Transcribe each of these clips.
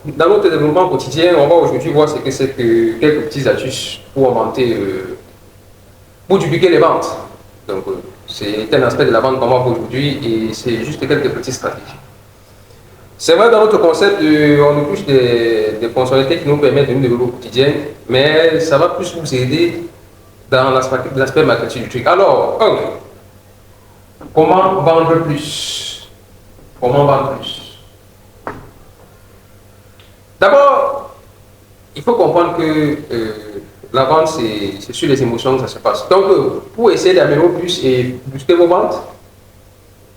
dans notre développement quotidien, on va aujourd'hui voir ce que c'est que quelques petits astuces pour augmenter, pour dupliquer les ventes. Donc, c'est un aspect de la vente qu'on va voir aujourd'hui et c'est juste quelques petites stratégies. C'est vrai, dans notre concept, on nous touche des fonctionnalités qui nous permettent de nous développer au quotidien, mais ça va plus vous aider dans l'aspect marketing du truc. Alors, comment vendre plus? Comment vendre plus? D'abord, il faut comprendre que la vente, c'est sur les émotions que ça se passe. Donc, pour essayer d'améliorer plus et booster vos ventes,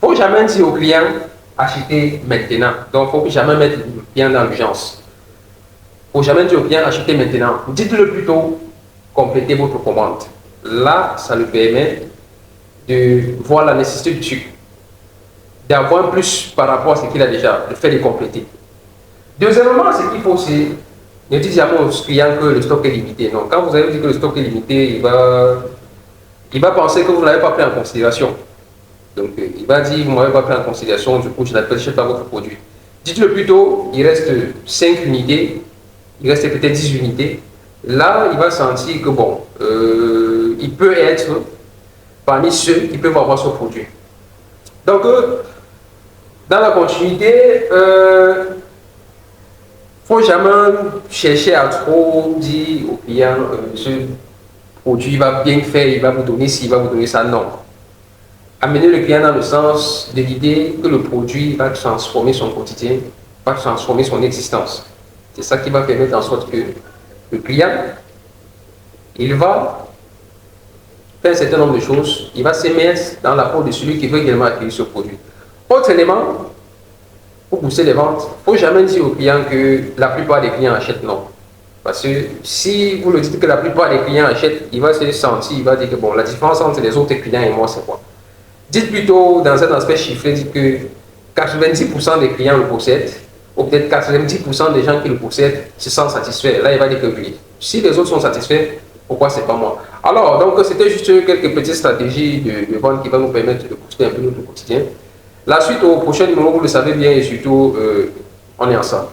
il ne faut jamais dire au client acheter maintenant. Donc, il ne faut jamais mettre le client dans l'urgence. Il ne faut jamais dire au client acheter maintenant. Dites-le plutôt, complétez votre commande. Là, ça lui permet de voir la nécessité du truc, d'avoir plus par rapport à ce qu'il a déjà, de faire les compléter. Deuxièmement, ce qu'il faut, c'est ne dites jamais aux clients que le stock est limité. Donc, quand vous avez dit que le stock est limité, il va penser que vous ne l'avez pas pris en considération. Donc, il va dire, vous ne m'avez pas pris en considération, du coup, je n'achète pas votre produit. Dites-le plutôt, il reste 5 unités, il reste peut-être 10 unités. Là, il va sentir que, bon, il peut être parmi ceux qui peuvent avoir ce produit. Donc, dans la continuité, il ne faut jamais chercher à trop dire au client ce produit va bien faire, il va vous donner ci, il va vous donner ça. Non. Amener le client dans le sens de l'idée que le produit va transformer son quotidien, va transformer son existence. C'est ça qui va permettre en sorte que le client, il va faire un certain nombre de choses, il va s'émerger dans la peau de celui qui veut également acquérir ce produit. Autre élément, pour pousser les ventes, il ne faut jamais dire au client que la plupart des clients achètent, non. Parce que si vous le dites que la plupart des clients achètent, il va se sentir, il va dire que bon, la différence entre les autres clients et moi, c'est quoi? Dites plutôt, dans un aspect chiffré, dites que 90% des clients le possèdent, ou peut-être 90% des gens qui le possèdent se sentent satisfaits. Là, il va dire que oui. Si les autres sont satisfaits, pourquoi c'est pas moi? Alors, donc, c'était juste quelques petites stratégies de vente qui vont nous permettre de booster un peu notre quotidien. La suite au prochain numéro, vous le savez bien, et surtout, on est ensemble.